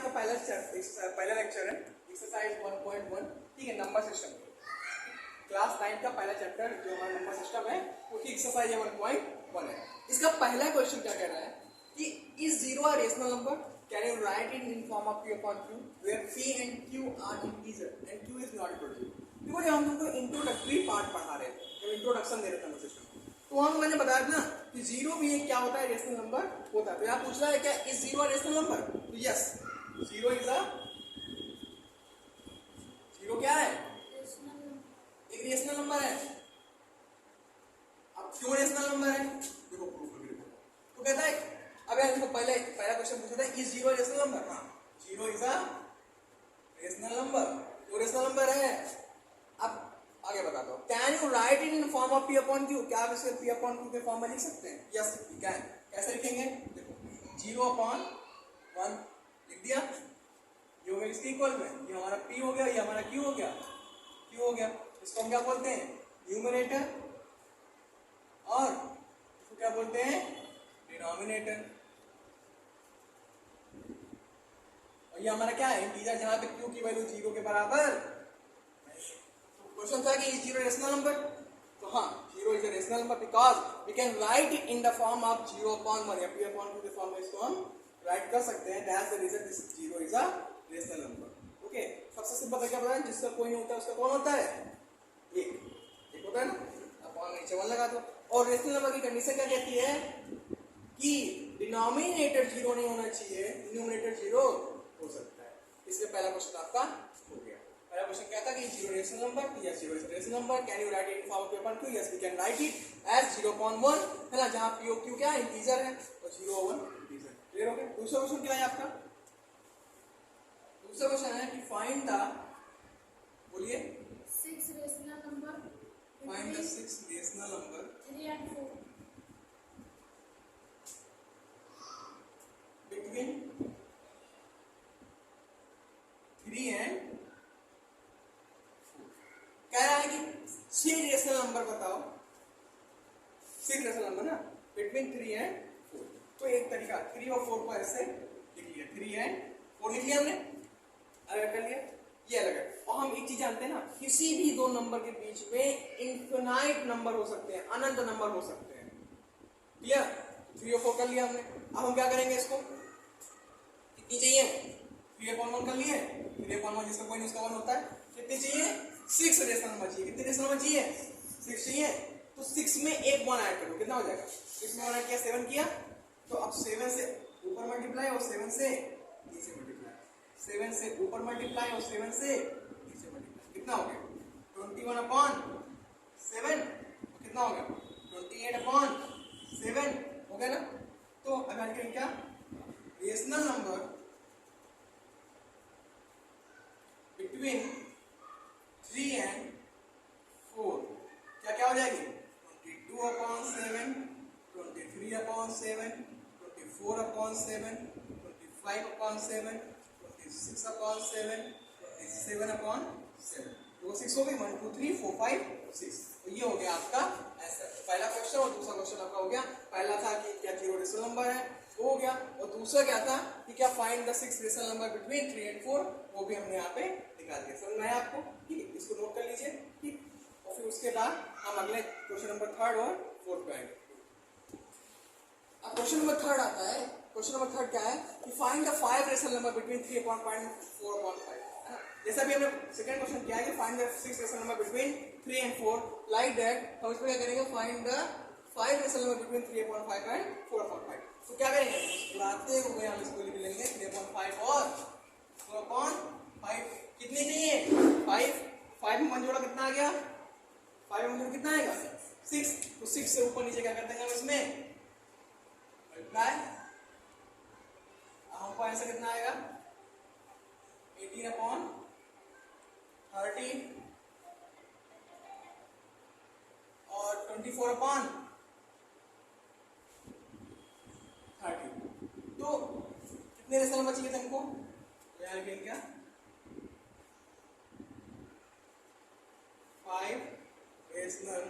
आपका पहला लेक्चर है एक्सरसाइज 1.1, ठीक है, नंबर सिस्टम। क्लास 9 का पहला चैप्टर जो हमारा नंबर सिस्टम है उसकी एक्सरसाइज 1.1 है। इसका पहला क्वेश्चन क्या कह रहा है कि is zero a rational number, can you write it in form of p upon q where p and q are integer and q is not equal to। देखो जब हम तुमको इंट्रोडक्टरी पार्ट पढ़ा रहे थे, जब इंट्रोडक्शन दे रहे थे नंबर सिस्टम, तो हम मैंने बताया था ना कि जीरो भी एक क्या होता है, रेशनल नंबर होता है। तो यहाँ पूछ रहा है क्या इज जीरो रेशनल नंबर, तो yes, zero is a, zero क्या है, एक रेशनल नंबर है। अब क्यों रेशनल नंबर है, देखो प्रूफ करके देखो। तो कहता है, अब यार देखो पहला क्वेश्चन पूछा था इज जीरो रेशनल नंबर, हाँ zero is a rational number, वो रेशनल नंबर है। अब आगे बताता हूँ, can you write it in form of p upon q, क्या आप इसे p upon q के फॉर्म में लिख सकते हैं, यस कैन। कैसे लिखेंगे, देखो 0/1 लिख दिया, ये हो गया इसके इक्वल में, ये हमारा p हो गया, ये हमारा q हो गया, q हो गया। इसको हम क्या बोलते हैं, न्यूमरेटर, और इसको क्या बोलते हैं, डिनोमिनेटर। और ये हमारा क्या है, इंटीजर, जहां पे q की वैल्यू 0 के बराबर। क्वेश्चन था कि इज जीरो रेशनल नंबर, तो हाँ zero is a rational number because we can write it in the form of 0/1 या p upon q के फॉर्म में इसको हम राइट कर सकते हैं। That's the reason this zero is a rational number. Okay, सबसे सिंपल क्या पता है, जिसका कोई नहीं होता उसका कौन होता है, एक होता है ना, अपॉन नीचे 1 लगा दो। और रेशनल नंबर की कंडीशन क्या कहती है कि डिनोमिनेटर जीरो नहीं होना चाहिए, न्यूमरेटर जीरो हो सकता है। इसलिए पहला क्वेश्चन आपका हो गया। पहला क्वेश्चन क्या था कि zero rational number, yes zero is rational number, can you write it in form of p upon q, yes we can write it as 0/1 है ना, जहां p और q क्या है, इंटीजर है, और 0 और 1 इंटीजर। क्लियर हो गया। दूसरा क्वेश्चन क्या है आपका, दूसरा क्वेश्चन है कि फाइंड द, बोलिए, 6 rational number, find the 6 rational number 3 and 4 between 3 and 4। कह रहा है कि 6 रेशनल नंबर बताओ, 6 रेशनल नंबर ना, बिटवीन 3 and 4। तो एक तरीका 3 और 4 को ऐसे लिख लिया, 3 and 4 लिख लिया हमने, अलग कर लिया, ये अलग है। और हम एक चीज जानते हैं ना, किसी भी दो नंबर के बीच में इनफिनाइट नंबर हो सकते हैं, अनंत नंबर हो सकते हैं। क्लियर, 3 और 4 कर लिया हमने। अब हम क्या करेंगे, इसको कितनी चाहिए, 3/1 कर लिए, 3/1 जिसका कोई नहीं उसका 1 होता है। कितनी चाहिए, 6 रेशनल नंबर चाहिए। कितने रेशनल नंबर चाहिए, 6 चाहिए। तो 6 में एक 1 ऐड करो, कितना हो जाएगा, 6 में 1 ऐड किया 7 किया, तो अब 7 से ऊपर मल्टीप्लाई और 7 से नीचे मल्टीप्लाई, 7 से ऊपर मल्टीप्लाई और 7 से नीचे मल्टीप्लाई, कितना हो गया 21/7, कितना हो गया 28/7 हो गया ना। तो अब ऐड करेंगे क्या, रेशनल नंबर बिटवीन 3 and 4 क्या क्या हो जाएगी, 22/7, 23/7, 24/7, 25/7, 26/7, 27/7। तो 6 हो गई, 1 2 3 4 5 6। तो ये हो गया आपका आंसर, पहला क्वेश्चन। और दूसरा क्वेश्चन आपका हो गया, पहला था कि क्या जीरो रेशनल नंबर है, वो हो गया। और दूसरा क्या था कि क्या find the 6 rational number between 3 and 4, वो भी हमने यहाँ पे निकाल दिया। समझ में आया आपको, ठीक है, इसको नोट कर लीजिए, ठीक। और फिर उसके बाद हम अगले क्वेश्चन नंबर 3 और 4 पे आएंगे। अब क्वेश्चन नंबर 3 आता है। क्वेश्चन नंबर 3 क्या है कि find the 5 rational number between 3/5 and 4/5, है ना। जैसा भी हमने सेकंड क्वेश्चन किया है कि find the 6 rational number between 3 and 4, like that हम इसमें क्या करेंगे, find the 5 rational number between 3/5 and 4/5। तो क्या करेंगे, बुलाते हुए हम इसको लिख लेंगे 3/5 और 4/5। कितनी चाहिए, 5 में 1 जोड़ा कितना आ गया, 5 में 1 कितना आएगा, 6। तो 6 से ऊपर नीचे क्या कर देंगे हम इसमें मल्टीप्लाई। हमको आंसर कितना आएगा, 18/30 और 24/30। तो कितने रेशनल नंबर चाहिए थे हमको, तो यहाँ लिखेंगे क्या, 5 rational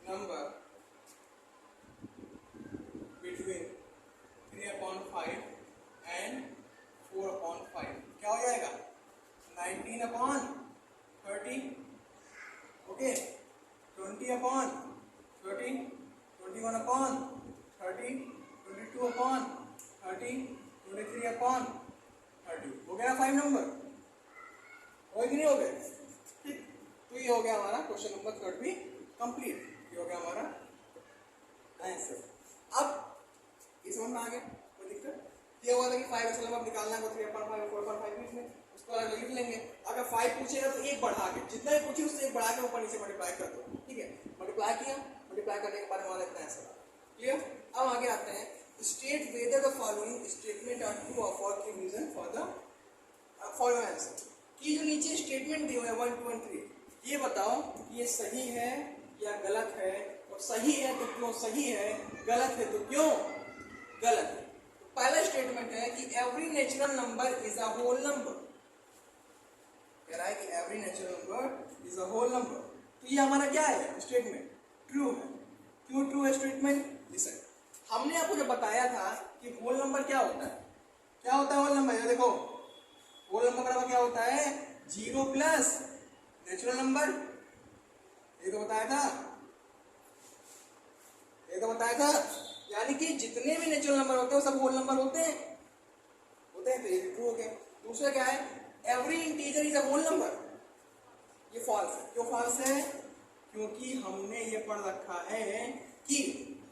number between 3/5 30, 22 upon 30, 23 upon 30। हो गया ना 5 नंबर? हो कि नहीं हो गया? ठीक, तो ये हो गया हमारा क्वेश्चन नंबर 3 भी कंप्लीट। ये हो गया हमारा आंसर। अब इस समझ में आ गया कोई दिक्कत? ये हुआ था कि 5 असल में निकालना है 3.5 4.5 में, उसको अलग लिख लेंगे। अगर 5 पूछेगा तो एक बढ़ा के, जितना भी पूछे उससे एक बढ़ा के ऊपर नीचे मल्टीप्लाई कर दो, ठीक है? मल्टीप्लाई किया, मल्टीप्लाई करने के बाद हमारा इतना आंसर क्लियर। अब आगे आते हैं, state whether the following statement are true और फॉल्स की reason for the following answer. कि जो नीचे स्टेटमेंट दिए हुए हैं 1, 2 और 3, ये बताओ कि ये सही है या गलत है, और सही है तो क्यों सही है, गलत है तो क्यों गलत है। पहला स्टेटमेंट है कि every natural number is a whole number. कह रहा है कि every natural number is a whole number. तो ये हमारा क्या है स्टेटमेंट? ट्रू है। क्यों ट्रू है स्टेटमेंट? लिसन, हमने आपको जो बताया था कि होल नंबर क्या होता है, क्या होता है होल नंबर? देखो होल नंबर बराबर क्या होता है? 0 प्लस नेचुरल नंबर। ये तो बताया था, ये तो बताया था। यानी कि जितने भी नेचुरल नंबर होते हैं वो सब होल नंबर होते हैं, तो ये ट्रू हो गया। दूसरा क्या है? Every integer is a whole number. ये फॉल्स है। क्यों फॉल्स है? क्योंकि हमने ये पढ़ रखा है कि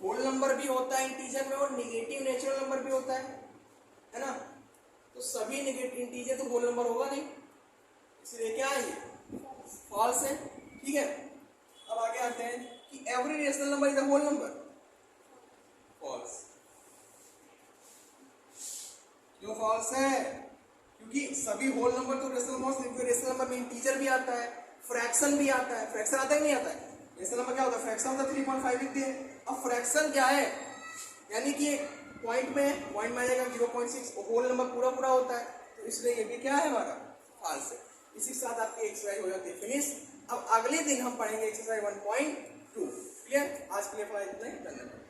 होल नंबर भी होता है इंटीजर में और नेगेटिव नेचुरल नंबर भी होता है ना? तो सभी नेगेटिव इंटीजर तो होल नंबर होगा नहीं, इसलिए क्या है ये फॉल्स है, ठीक है? अब आगे आते हैं कि every rational number is a whole number. False. क्यों फॉल्स है? क्योंकि सभी होल नंबर तो रेशनल नंबर, रेशनल नंबर में इंटीजर भी आता है, फ्रैक्शन भी आता है। फ्रैक्शन आता है नहीं आता है? रेशनल नंबर क्या होता है? फ्रैक्शन होता है 3.5 लिख दिए। अब फ्रैक्शन क्या है? यानी कि पॉइंट में आ जाएगा 0.6, होल नंबर पूरा पूरा होता है, तो इसलिए ये भी क्या है हमारा फॉल्स है। इसी के साथ आपकी एक्सरसाइज हो जाती है फिनिश। अब अगले दिन हम पढ़ेंगे एक्सरसाइज 1.2। क्लियर? आज के लिए इतना ही, धन्यवाद।